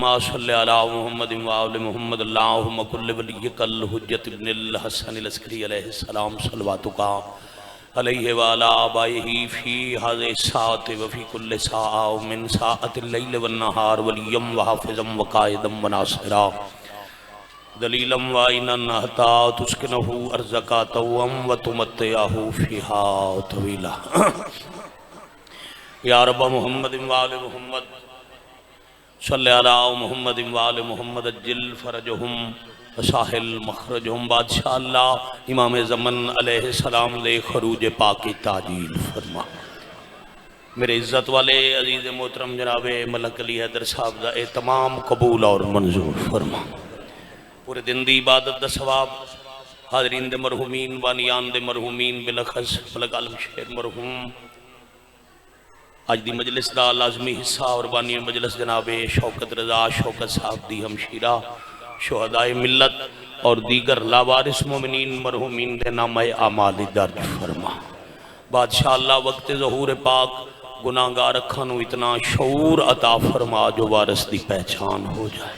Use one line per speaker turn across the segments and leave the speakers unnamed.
अल्लाहुम्मा सल्लि अला मुहम्मद व आलि मुहम्मद अल्लाहुम्मा कुल्लि वलिय्यकल हुज्जत इब्निल हसन अल अस्करी अलैहि सलाम सल्लवातुका अलैहि व अला आबाइही फी हाज़िहि साअति व फी कुल्लि साअ मिन साअतिल लैल वन नहार वलिय्यम व हाफ़िज़म व क़ाइदम व नासिरा दलीलम व इनन हता तुस्किनहु अर्ज़का तव्वम व तुमत्तिअहु फ़ीहा तवीला। या रब्ब मुहम्मद व आलि मुहम्मद सल्लि अला मुहम्मद व आलि मुहम्मद अज्जिल फ़रजहुम व साहिल मखरजहुम। बादशाह अल्लाह इमाम ज़मन अलैहिस्सलाम दे खरूज पाक की ताजील फरमा। मेरे इज़्ज़त वाले अजीज़ मोहतरम जनाब मलक अली हैदर साहब का ये तमाम कबूल और मंजूर फरमा। पूरे दिन की इबादत का सवाब हाज़रीन दे मरहूमीन वानियान दे मरहूमीन बिलखस मलक आलम शेर मरहूम अज दी मजलिस का लाजमी हिस्सा और बानी मजलिस जनाब शौकत रज़ा शौकत साहब दी हमशीरा शुहदाए मिल्लत और दीगर लावारिस मोमिनीन मरहूमीन के नाम आमाल दर्ज फरमा। बादशाह अल्लाह वक्त ज़हूर पाक गुनाहगार अखां नूं इतना शऊर अता फरमा जो वारस की पहचान हो जाए।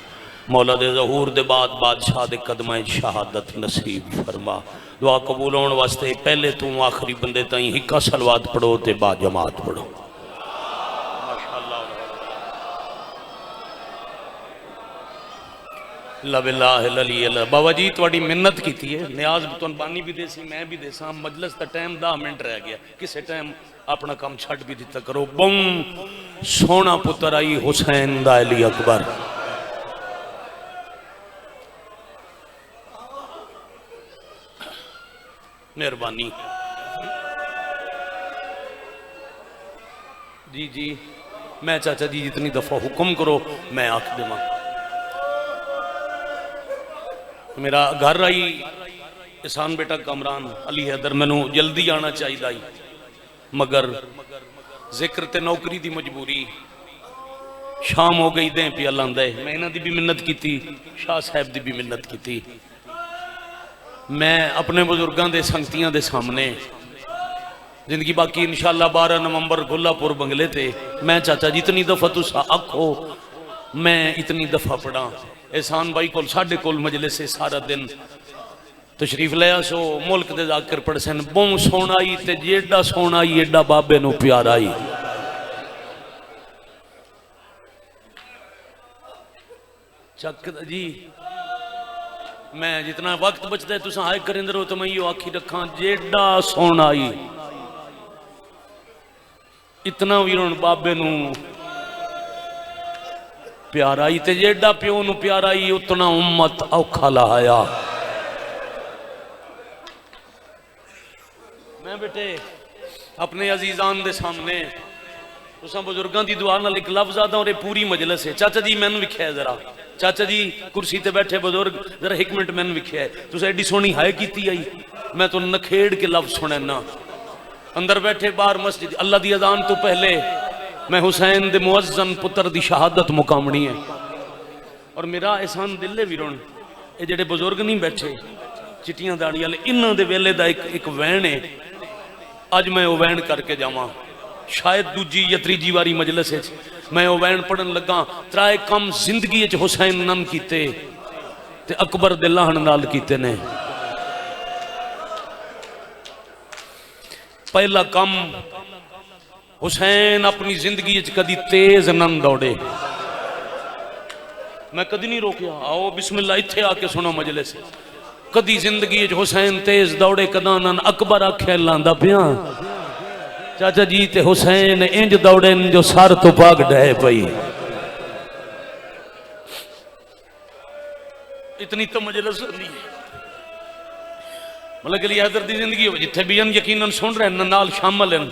मौला दे ज़हूर दे बाद बादशाह दे कदमां शहादत नसीब फरमा। दुआ कबूल होने वास्ते पहले तू आखिरी बंदे ताईं हिक्का सलवात पढ़ो ते बा जमात पढ़ो। बाबा जी थोड़ी मिन्नत की है, न्याज तुम बानी भी देसी मैं भी देसा। मजलिस का टाइम 10 मिनट रह गया, किसी टाइम अपना काम छड़ भी दिता करो। बम सोना पुत्र आई हुसैन दा अली अकबर। मेहरबानी जी जी। मैं चाचा जी जितनी दफा हुक्म करो मैं आख देवा। मेरा घर आई एहसान बेटा कमरान अली हैदर मैनू जल्दी आना चाहिए मगर जिक्र ते नौकरी की मजबूरी शाम हो गई दें पिया लांदा है। मैं इन्हां दी भी मिन्नत की शाह साहब की भी मिन्नत की। मैं अपने बुजुर्गों के संगतियों के सामने जिंदगी बाकी इंशाअल्लाह 12 नवंबर गुलापुर बंगले ते मैं चाचा जितनी दफा तुसा आखो मैं इतनी दफा पढ़ा। एहसान भाई को साढ़े कोल मजलिस से सारा दिन तशरीफ लिया सो मुल्क दे जाकर पढ़सन बहु सोना आई ते जेडा सोना आई एडा बाबे नू प्यारा आई। चक जी मैं जितना वक्त बचता है तुसा हाय करेंदर हो तो मैं यो आखी रखा जेडा सोना आई इतना वीरों बाबे नू प्यारा ही ते जेडा प्यो नू प्यारा ही उतना उम्मत औखा लहाया। मैं बेटे अपने अजीजान दे सामने तुसा बुजुर्गों की दुआ नाल एक लफ्ज़ आदा और पूरी मजलिस है। चाचा जी मैनू विख्या है जरा, चाचा जी कुर्सी ते बैठे बुजुर्ग जरा एक मिनट मैनू विख्या है। तुसा एडी सोहनी हाय की आई मैं तो नखेड़ के लफ्ज़ सुनना। अंदर बैठे बाहर मस्जिद अल्लाह की अजान तो पहले मैं हुसैन दे मुअज्जन पुत्र दी शहादत मुकामनी है। और मेरा एहसान दिल है वीरों ये जेडे बुजुर्ग नहीं बैठे चिट्टियां दाड़ी वाले इन्हां दे वेले दा एक वैन है। अज मैं वो वैन करके जावां शायद दूजी या तीजी वारी मजलिस मैं वो वैन पढ़न लगा। त्राए कम जिंदगी हुसैन नन कीते ते अकबर दे लाहन नाल कीते ने। पहला कम हुसैन अपनी जिंदगी कदी तेज नन दौड़े। मैं कदी नहीं रोकया आओ बिस्मिल्लाह इत्थे आके सुनो मजलिस। कदी जिंदगी हुसैन तेज दौड़े कदा नन अकबर आखे लांदा पिया चाचा जी ते हुसैन इंज दौड़े जो सर तो पाग डह पई। इतनी तो मजलिस नहीं मतलब अली हैदर की जिंदगी हो जिथे भी यकीनन सुन रहे हैं नाल शामिल हैं।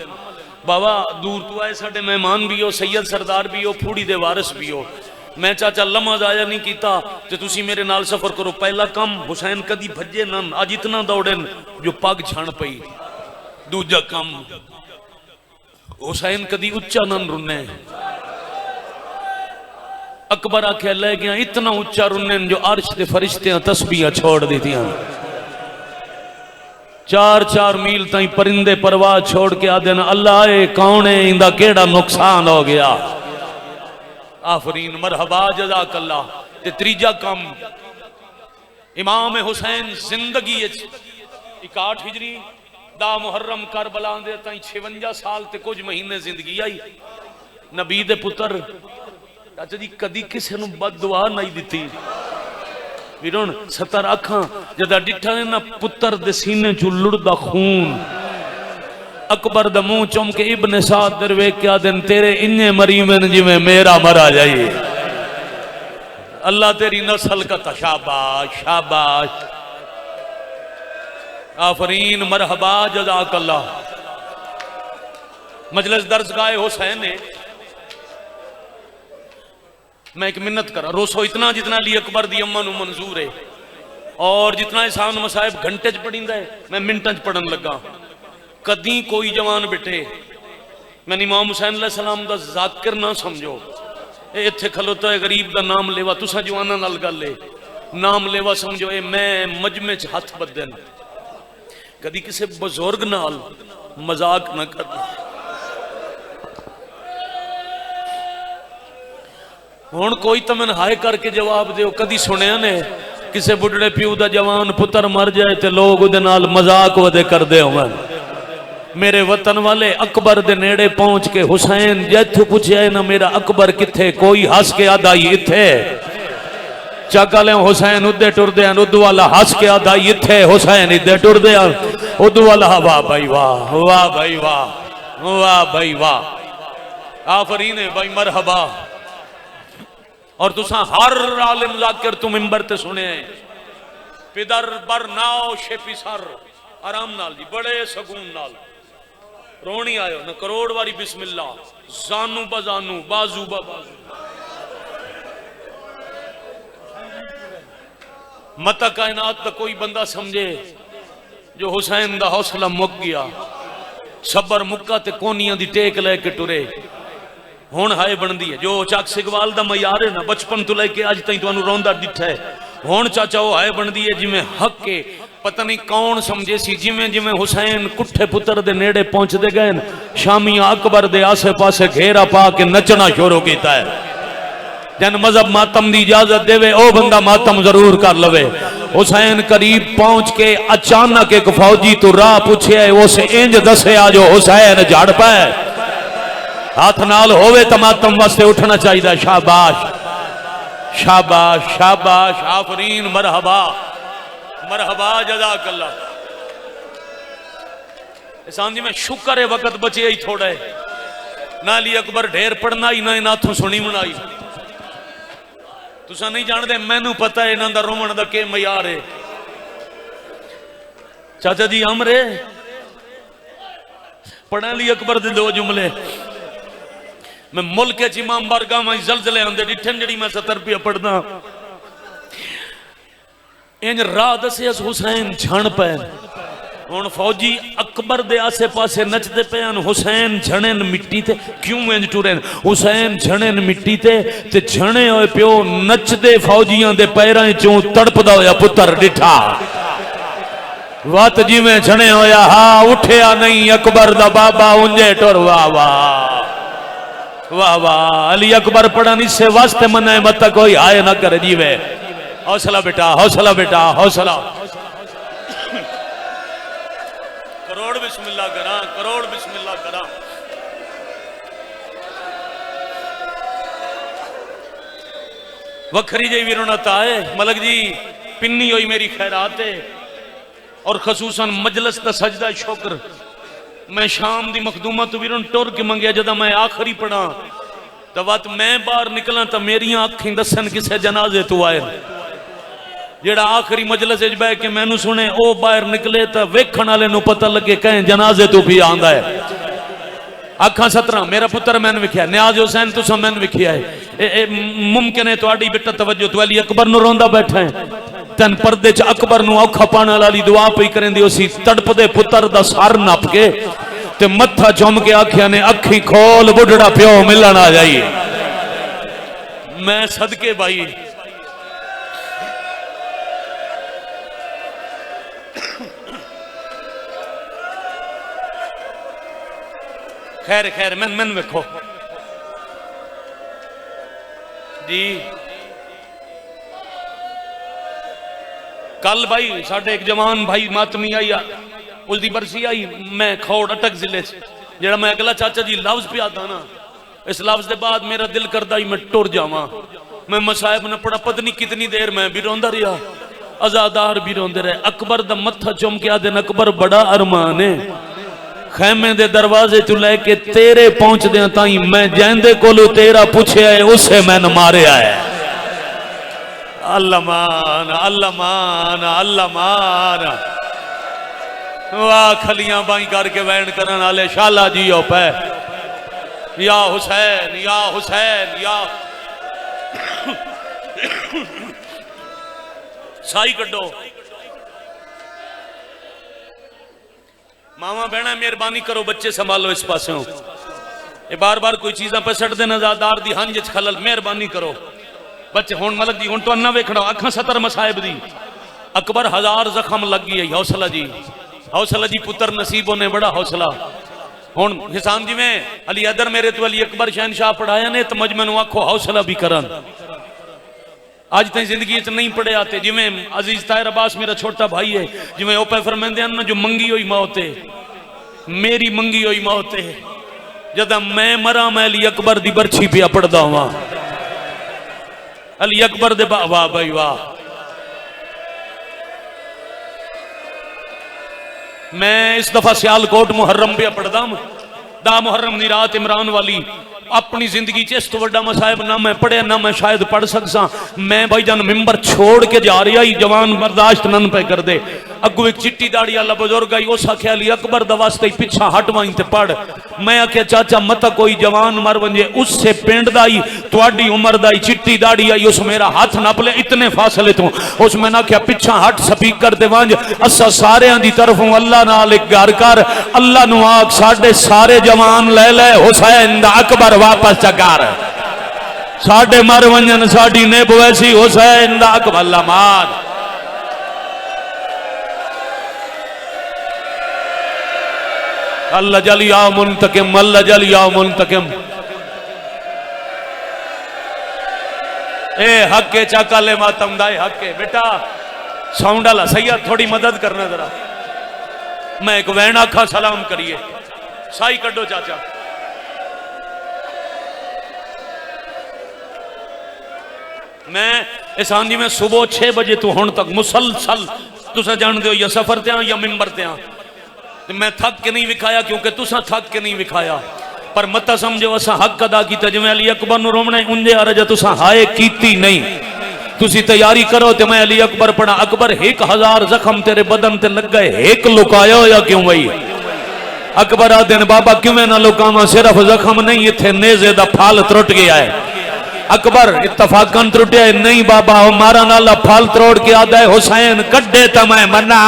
बाबा दूर तो आए साढ़े मेहमान भी हो सैयद सरदार भी हो फूड़ी दे वारिस भी हो। मैं चाचा लम्हा जाया नहीं किया तो तुसी मेरे नाल सफर करो। पहला कम हुसैन कदी भजे नन अज इतना दौड़े जो पग छण पई। दूजा कम हुसैन कदी उच्चा नन रुने। अकबर आख्या ले गया इतना उच्चा रुने जो अर्श के फरिश्ते तस्बीहां छोड़ दी। 4-4 मील ताई परिंदे परवाह छोड़ के आदे न अल्लाह कौन है इंदा केड़ा नुकसान हो गया। आफरीन मरहबा जज़ाकल्लाह। ते तीजा काम इमाम हुसैन जिंदगी 61 हिजरी दा मुहर्रम करबला दे ताई 56 साल ते कुछ महीने जिंदगी आई। नबी दे पुत्र चाचा जी कदी किसी नूं बददुआ नहीं दिती। वीरों 70 अखां जदा डिठा ने ना पुत्र दे सीने चू लुड़दा खून। अकबर दा मुंह चुम के इब्ने साद दर वेख्या दिन तेरे इन्ने मरीमन जिवें मेरा मरा जाए। अल्लाह तेरी नस्ल का शाबाश शाबाश आफरीन मरहबा जज़ाकल्लाह। मजलिस दर्ज गाए हुसैन है। मैं एक मिन्नत करा रोसो इतना जितना अली अकबर दी अम्मा नूं मंजूर है और जितना एहसान मसाहिब घंटे च पढ़ींदा है मैं मिनटां च पढ़न लगा। कदी कोई जवान बेटे मैंने इमाम हुसैन अलैहि सलाम दा ज़ाकिर ना समझो। इत्थे खलोता है गरीब दा नाम लेवा तुसा जवाना नाल गल है नाम लेवा समझो। ए मैं मजमे च हथ बदन कदी किसी बुजुर्ग नाल मजाक ना करना। हुण कोई तो मैंने हाय करके जवाब दो कदी सुनिया ने किसी बुढ़े प्यू का जवान पुत्र मर जाए तो लोग उहदे नाल मजाक वदे करदे होवन। मेरे वतन वाले अकबर दे नेड़े पहुंच के हुसैन जैथू पूछे ना मेरा अकबर किथे कोई हस के आदा इथे चकल हुसैन उदे टुरदे उदू वाला हस के आदा इथे हुसैन इधे टुरदे उदू वाला वाह भाई वाह वाह भाई वाह वाह भाई वाह आफरीन है भाई मरहबा। और तुसा हर आलिम जाकिर तू मिंबर ते सुने पिदर बर नाओ शेपी सर आराम नाल जी बड़े सगून नाल रोनी आयो न करोड़ वारी बिस्मिल्ला जानू बजानू बाजू बाजू मत कायनात का कोई बंदा समझे जो हुसैन दा हौसला मुक गया सबर मुक्का ते कोनियां दी टेक लेके टुरे। हुण हाय बनदी है जो चक सिगवाल दा मयार है ना बचपन तो लेके अज तक तुहानू रोंदा डिठा है। हुण चाचा वो हाय बनदी है जिवें हक के पता नहीं कौन समझे सी जिवें जिवें हुसैन कुठे पुत्र दे नेड़े पहुंचते गए शामियां अकबर दे आसे पासे घेरा पा के नचना शुरू किया है। जन मजहब मातम की इजाजत देवे ओ बंदा मातम जरूर कर लवे। हुसैन करीब पहुंच के अचानक एक फौजी तो राह पूछे उस इंज दसिया जो हुसैन झड़ पाए हाथ नाल होवे तो मातम वास्ते उठना चाहिए। शाबाश शाबाश शाबाश आफरीन मरहबा मरहबा जज़ाकल्लाह। एहसान जी में शुक्र है वक्त बचे ही थोड़ा है ना अली अकबर ढेर पढ़ना ही ना इनाथों सुनी मनाई। तुसा नहीं जानते मैनू पता है इन्हां दा रोमन दा के मयार है। चाचा जी अमरे पढ़ा अली अकबर दे दो जुमले मैं मुल्क इमाम बारगाह में जलजले आंदे डिठन जड़ी मैं 70 रुपया पढ़दा इंज राह दसे हुसैन झण पे हुण फौजी अकबर दे आसे पासे नचदे पे हुसैन झणन मिट्टी ते क्यों इंज टुरन हुसैन झणन मिट्टी ते झणे होए प्यो नचदे फौजियां दे पैरां चों तड़पदा होया पुत्र डिठा वत जिवें झणे होया हा उठया नहीं अकबर दा बाबा उंजे टुर वाह वाह वाह वाह। अली अकबर पढ़न इससे वास्ते मना मत कोई आए ना कर जीवे। हौसला बेटा हौसला बेटा हौसला। करोड़ बिस्मिल्लाह करा करोड़ बिस्मिल्लाह करा। वखरी जी विरोणता है मलक जी पिन्नी हुई मेरी खैरात है और खसूसन मजलस का सजदा शुक्र मैं शाम दी मखदूमा तो वीरों टुर के मंगया जदा मैं आखिरी पढ़ा तो वत मैं बाहर निकला तो मेरिया अखी दसन किसे जनाजे तू आए जेड़ा आखिरी मजलिस बह के मैनू सुने ओ बाहर निकले तो वेखण वाले नू पता लगे कहीं जनाजे तू भी आंदा है। अखा 17 मेरा पुत्र मैंने विख्या न्याज हुसैन तुसा मैंने विख्या है मुमकिन है तुहाडी बेटा तवज्जो तू अली अकबर नू रोंदा बैठा है तन पर्दे च अकबर नू औखा पाने वाली दुआ पई करेंदी उसी तड़पदे पुत्र दा सर नप के ते मत्था चुम के आख्या ने अखी खोल बुढ़ड़ा प्यो मिलन आ जाइए। मैं सदके भाई खैर खैर मन मन वेखो जी कल भाई साढ़े एक जवान भाई मातमी आई उसकी बरसी आई मैं खौड़ अटक जिले जरा मैं अगला चाचा जी लफ्ज पे आता ना इस लफ्ज के बाद मेरा दिल करता ही मैं टुर जावा मैं मसायब ने पढ़ा पता नहीं कितनी देर मैं भी रोंदा रहा आजादार भी रोंदे रहे अकबर दा मत्था चुम के आदे अकबर बड़ा अरमान है खैमे दे दरवाजे तू लैके तेरे पहुंचदे ताई मैं जैंदे कोलू तेरा पूछया है उसे मैंने मारिया है अल्लाह मान अल्लाह मान अल्लाह मान वाह खलियां बाई करके वैन करने वाले शाला जी हो पै या हुसैन या हुसैन या साई कड्डो मावा बहना मेहरबानी करो बच्चे संभालो इस पासे ये बार बार कोई चीजा पे सट देना ज़ादार दी हंज खलल मेहरबानी करो बच्चे हुन मलक जी हुन तो अन्ना वेखना अखा सतर मसाहिब दी अकबर 1000 जख्म लग गई हौसला जी पुत्र नसीबों ने बड़ा हौसला हुन हिसान जी में अली अदर मेरे तो अली अकबर शहनशाह पढ़ाया ने तो मजमन आखो हौसला भी करन आज तक जिंदगी नहीं पढ़े आते जिमें अजीज ताहिर अब्बास मेरा छोटा भाई है जिमें ओ पे फरमांदे न जो मंगी हुई मौत है मेरी मंगी हुई मौत है जदा मैं मरा मैं अली अकबर दी बरछी पे पढ़दा हुआ अली अकबर दे वाह भाई वाह मैं इस दफा सियालकोट मुहर्रम पे पढ़दा दा मुहर्रम दी रात इमरान वाली अपनी जिंदगी च इस तो वड्डा मसाहिब ना मैं पढ़िया ना मैं शायद पढ़ सकसा मैं भाईजान मिंबर छोड़ के जा रहा ही जवान बर्दाश्त नन पे कर दे अगू एक चिट्टी दाड़ी वाला बुजुर्ग आई उस आख्या अली अकबर दा वास्ते पिछा हट वाई ते पढ़ मैं आख्या चाचा मत कोई जवान मर वंजे उससे पिंड दा ही तुहाडी उम्र दा ही चिट्टी दाड़ी आई उस मेरा हाथ नप ले इतने फासले तो उस मैंने आख्या पिछा हट स्पीकर ते वंज असा सारियां दी तरफों अल्लाह नाल एक घर कर अल्लाह नु आख साडे सारे जवान ले ले हुसैन दा अकबर वापस चकार साडे मर वंजन साडी नेब वैसी हुसैन दा अकबर मार अल्लाह जल या मुंतकिम अल्लाह जल या मुंतकिम ए हक चाका ले मातम दाए हक बेटा साउंड वाला सैयद थोड़ी मदद करना जरा मैं एक वैन आखा सलाम करिए साई कड्डो चाचा मैं इस आंधी में सुबह 6 बजे तो हुण तक मुसलसल तुसा जानते हो या सफर ते या मिंबर ते मैं थक के नहीं विखाया क्योंकि तुसा थक के नहीं विखाया पर मत समझो असा हक अदा किया जिवें अली अकबर नु रोमना उंजे अरज तुसा हाय कीती नहीं तुसी तैयारी करो ते मैं अली अकबर पढ़ा अकबर 1000 जख्म तेरे बदन ते लग गए एक लुकाया या क्यों भाई अकबर आ दिन बाबा किवें ना लुकावा सिर्फ जख्म नहीं इत्थे नेज़े दा फाल त्रुट गया है अकबर इत्तफाकन त्रुटिया नहीं बाबा मारा नाला फाल त्रोड़ के आदा है हुसैन कड्डे तो मैं मना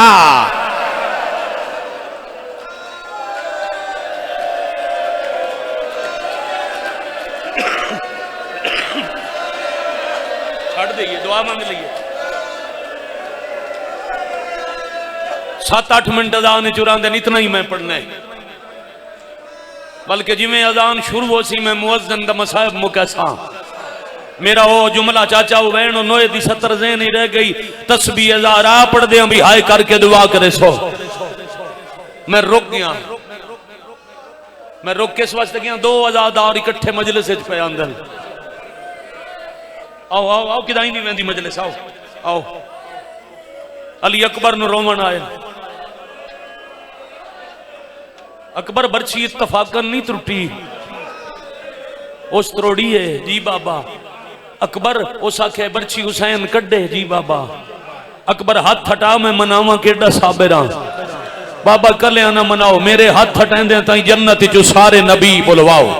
छड़ दीजिए दुआ मांग लीजिए 7-8 मिनट अजान चुरांदे इतना ही मैं पढ़ना है बल्कि जिमें अजान शुरू हो सी मैं मुअज्जिन दा मसाहिब मुकैसा मेरा वो जुमला चाचा वो बहन नोए दी 70 ज़हन ही रह गई तस्बीह 1000 आ पढ़ दे भी हाय करके दुआ करे सो मैं रुक गया मैं रुक किस वास्ते गया 2 आजादार इकट्ठे मजलिस पे अंदर आओ आओ आओ किदाई नहीं वेंदी मजलिस आओ आओ अली अकबर नु रोमन आए अकबर बरछी इत्तफाकन नहीं त्रुटी उस त्रोड़ी है जी बाबा अकबर उस आखे बरछी हुसैन कड्डे जी बाबा अकबर हाथ हटा मैं मनावा केडा साबिरा बाबा कल्या ना मनाओ मेरे हाथ हटांदे ताई जन्नत चो सारे नबी बुलवाओ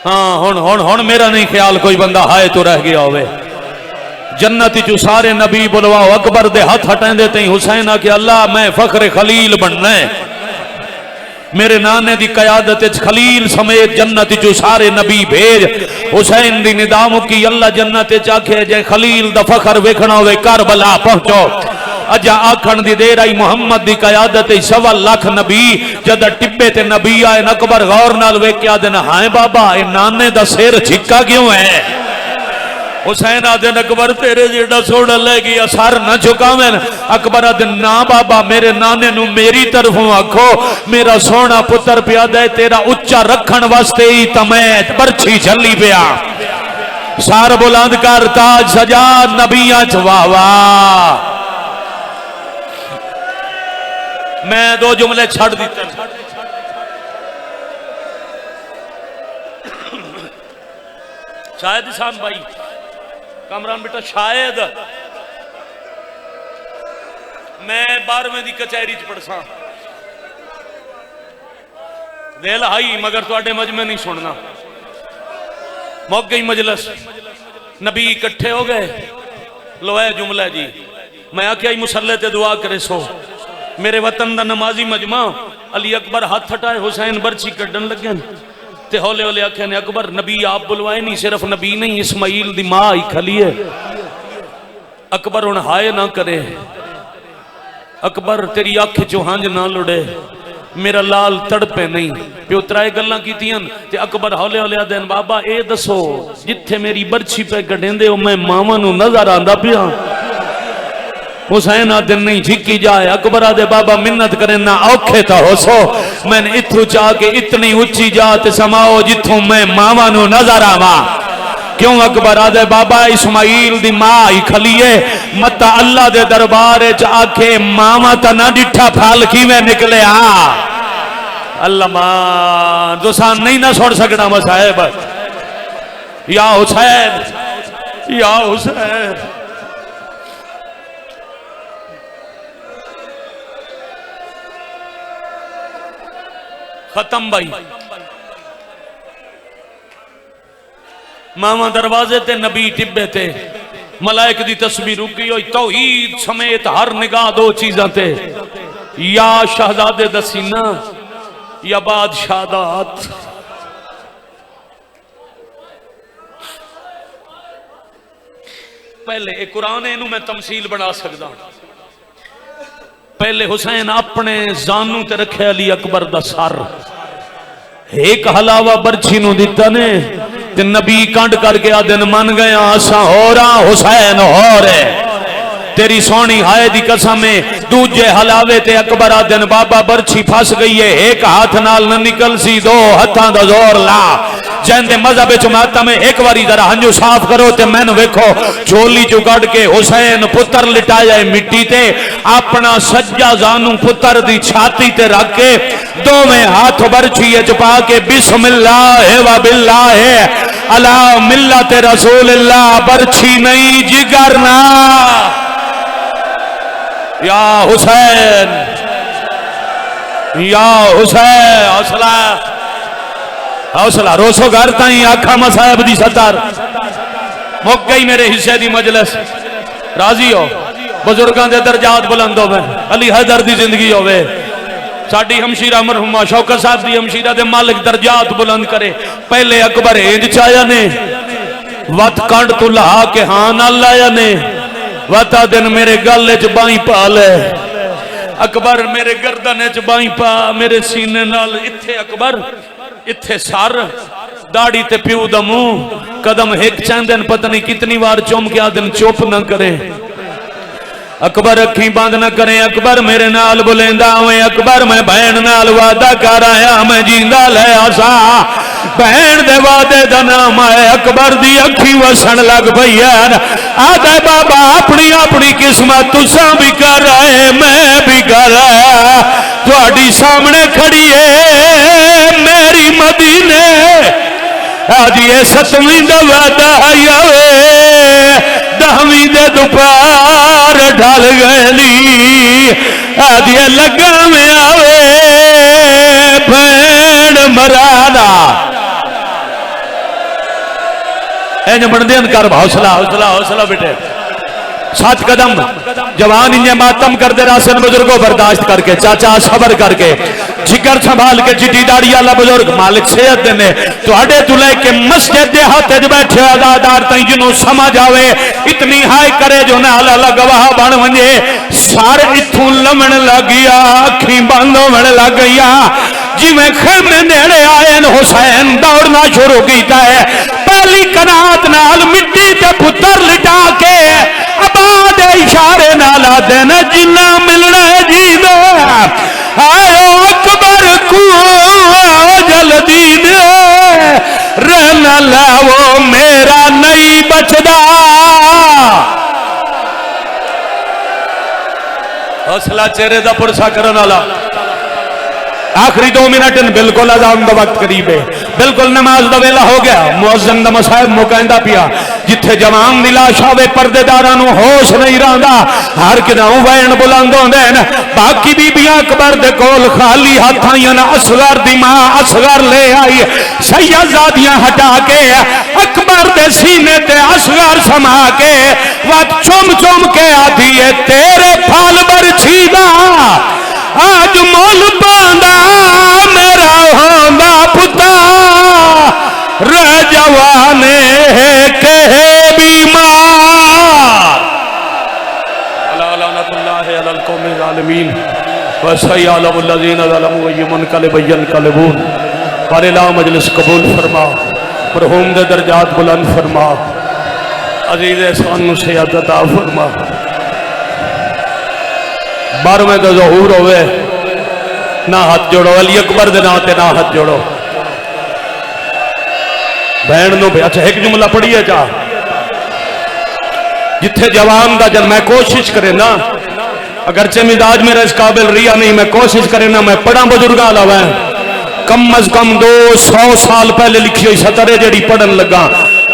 हाँ हुन हुन हुन मेरा नहीं ख्याल कोई बंदा हाय तो रह गया होवे जन्नत चो सारे नबी बुलवाओ अकबर दे हाथ हटांदे ताई हुसैन आके अल्लाह मैं फखरे खलील बनना है मेरे नाने दी कयादत खलील समेत जन्नत चो सारे नबी भेज हुसैन दी निदाम की अल्लाह जन्नत चाखे जे खलील दा फखर वेखना होवे करबला पहुंचो
अजा आखण दी देर आई मुहम्मद दी कयादत 1.25 लाख नबी जद टिब्बे ते नबी आए अकबर गौर नाल वेख्या दिन हाय बाबा ए नाने दा सिर झिक्का क्यों है। हुसैन आदन अकबर तेरे जेड़ा सोना ले गया सर न झुकावें। अकबर आदन ना बाबा मेरे नाने नु मेरी तरफों आखो मेरा सोना पुत्र प्यादा है तेरा उच्चा रखन वास्ते ही तमैत बरछी झली पिया सार बुलंद कर ताज सजा नबियां च वाह वाह। मैं 2 जुमले छड़ दिते शायद ईसान भाई कामरान बेटा शायद मैं 12वें दी कचहरी च पढ़सा दिल आई मगर तुहाडे मजमे नहीं सुनना। मुक गई मजलस नबी इकट्ठे हो गए लो है जुमला जी मैं आख्या मुसल्ले ते दुआ करे सो मेरे वतन दा नमाजी मजमा अली अकबर हाथ हटाए हुसैन बरछी कड्डन लगे ते हौले हौले आख्या ने अकबर नबी आप बुलवाए नहीं सिर्फ नबी नहीं इस्माइल दी मां ही खली है। अकबर हुण हाय ना करे अकबर तेरी अख चो हंज ना लुड़े मेरा लाल तड़पे नहीं प्यो त्राए गल्लां कीतियां ते अकबर हौले हौले आदन बाबा ए दसो जिथे मेरी बरछी पे कढेंदे हो मैं मावां नू नजर आंदा पिया। हुसैन आदन नहीं झिकी जाए अकबर आदे बाबा मिन्नत करे ना औखे तो हो सो मैंने इथू चाह के इतनी उच्ची जात समाओ जिथों मैं मावां नू नजर आवा। क्यों अकबर आदे बाबा इस्माइल दी मां ही खलीए मत अल्लाह दे दरबार च आखे मावा ता ना डिठा फल किवें निकले अल्लाह मान तुसा नहीं ना सुन सकना मैं साहब या हुसैन या हुसैन। खत्म भाई मावा दरवाजे ते नबी टिब्बे ते मलाइक दी तस्वीर रुकी हुई तौहीद समेत हर निगाह 2 चीज़ां ते या शहजादे दा सीना या बादशाह दा हाथ। पहले एक कुरान इनू मैं तमसील बना सकदा। पहले हुसैन अपने जानू ते रखे अली अकबर दा सर एक हलावा बरछी नू दिता ने ते नबी कंड करके आदन मन गया असा हो रहा हुसैन हो रहे तेरी सोनी हाय दी कसम है। दूजे हलावे ते अकबर आदन बाबा बरछी फस गई है एक हाथ नाल न निकल सी 2 हथां दा जोर ला जैंदे मजहब च माता में एक बारी जरा हंजू साफ करो ते मैनू वेखो झोली चू कढ़ के हुसैन पुत्र लिटाया है मिट्टी ते अपना सज्जा जानू पुत्र दी छाती ते रख के 2वें हाथ बरछी च पा के बिस्मिल्लाह व बिल्लाह अला मिल्लत रसूलिल्लाह बरछी नहीं जिगर ना या हुसैन हौसला हौसला रोसो घर ताई आखा मसाहब दी सतार मुक गई मेरे हिस्से दी मजलिस राजी हो बुजुर्गों के दर्जात बुलंद होवे अली हैदर दी जिंदगी होवे साडी हमशीरा मरहुमा शौकत साहब दी हमशीरा दे मालिक दर्जात बुलंद करे। पहले अकबर इंज चाया ने वत कंड तू लहा के हां नाल लाया ने वता दिन मेरे गल च बाई पा ले अकबर मेरे गर्दन च बाई पा मेरे सीने नाल इत्थे अकबर इत्थे सर दाढ़ी ते प्यू दा मुंह कदम हिक चाहते पता नहीं कितनी बार चुम के आदन चुप न करे। अकबर अखी बंद न करे अकबर मेरे नाल बुलेंदा हुए अकबर मैं बहन नाल वादा कर आया मैं जींदा ले आसा बहन दे वादे दा नाम है अकबर दी अखी वसन लग पई है आदे बाबा अपनी अपनी किस्मत तुसा भी कर रहे मैं भी कर रहा थोड़ी सामने खड़ी है मेरी मदीने आज ये 7वीं दा वादा आवे 10वीं दे दोपहर ढल गली आज ये लगा में आवे भैन मराना इंज बनदे कर हौसला हौसला हौसला बेटे 7 कदम जवान इंजे मातम करते रासन बुजुर्गों बर्दाश्त करके चाचा सबर करके जिगर संभाल के चिट्टी दाड़ी वाला बुजुर्ग मालिक सेहत देने तुहाडे तो लेके मस्जिद दे हाथ च बैठे अदादार तई जिन्हों समझ आवे इतनी हाय करे जो नाल अल्लाह गवाह बन वंजे सारे इथों लमन लग गया अखी बंद होवन लग गईया जिवें खेमे नेड़े आए हुसैन दौड़ना शुरू किया है पहली कनात नाल मिट्टी ते पुत्र लिटा के आबाद इशारे नाल आदे ने जिन्ना मिलना जी दे आयो अकबर को जल्दी दे रन लावो मेरा नहीं बचदा हौसला चेहरे दा पुरसा करन वाला आखिरी 2 मिनट बिल्कुल अजान का वक्त करीब है बिल्कुल नमाज का वेला हो गया मुअज्जिन दा मसाहब मुकैंदा पिया जिथे जवान दी लाश आवे पर्देदारां नूं होश नहीं रहिंदा हर किदां वैन बुलंद होंदे ने बाकी बीबियां अकबर दे कोल खाली हाथ आईयां ने असगर दी मां असगर ले आई सैयदजादियां हटा के अकबर दे सीने ते असगर समा के वत चुम चुम के आधी है तेरे फाल बरछी दा आज मोल पांदा मेरा होंदा पुता रजवाने कहे बीमार अला लानतुल्लाहि अलल कौमिल ज़ालिमीन व सय्यअलहुल लज़ीना ज़लमू व यमुनक़लिबून परिला मजलिस कबूल फरमा मरहूम दे दर्जात बुलंद फरमा अजीज़ सानू सयादत अता फरमा 12वें तो ज़हूर होवे ना हाथ जोड़ो अली अकबर दे नाम ते ना हाथ जोड़ो बहन नो अच्छा एक जुमला पढ़िए जा जिथे जवान का जन्म मैं कोशिश करे ना अगरचे मिजाज मेरा इस काबिल रिया नहीं मैं कोशिश करे ना मैं पढ़ा बुजुर्ग लावा कम अज कम 200 साल पहले लिखी हुई सतर है जी पढ़न लगा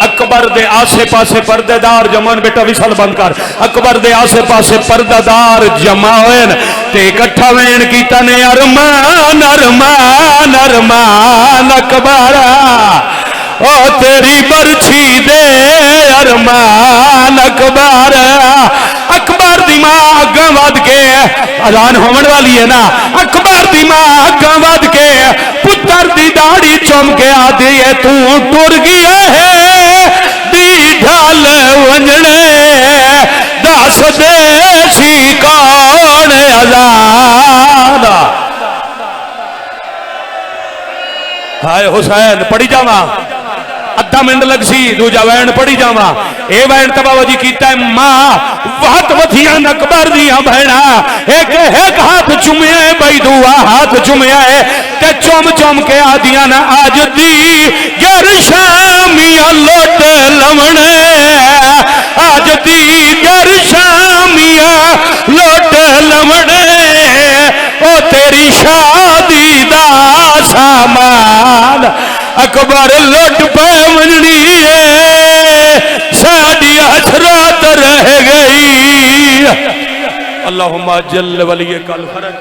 अकबर दे आसे पासे पर्देदार जमान बेटा विसल बंद कर अकबर दे आसे पासे पर्देदार जमा होए ते इकट्ठा वेण कीता ने अरमान अरमान अरमान अकबर ओ तेरी बरछी दे अरमान अकबर अकबर दी मां अग्गा वध के अजान होवन वाली है ना अकबर दी मां अग्गा वध के पुत्र दी दाढ़ी चुम के आदि है तू टुर गया है दी ढाल वंजने दस देसी कौन आजाद हाय हुसैन पढ़ी जावा अद्धा मिनट लग सी दूजा वैन पढ़ी जावा ए वैन तबावजी कीता है मां बहुत वधिया अकबर दिया बहना एक एक हाथ चुमिया है भाई दुआ हाथ चुमिया है ते चुम चुम के आदिया ना आज दी गर शामिया लोट लवण आज दी गर शामिया लोट लवण ओ तेरी शादी दा सामान अकबर लुट पे मननी है साड़ी हसरत रह गई अल्लाहुम्मा जल्ल वली कल फरज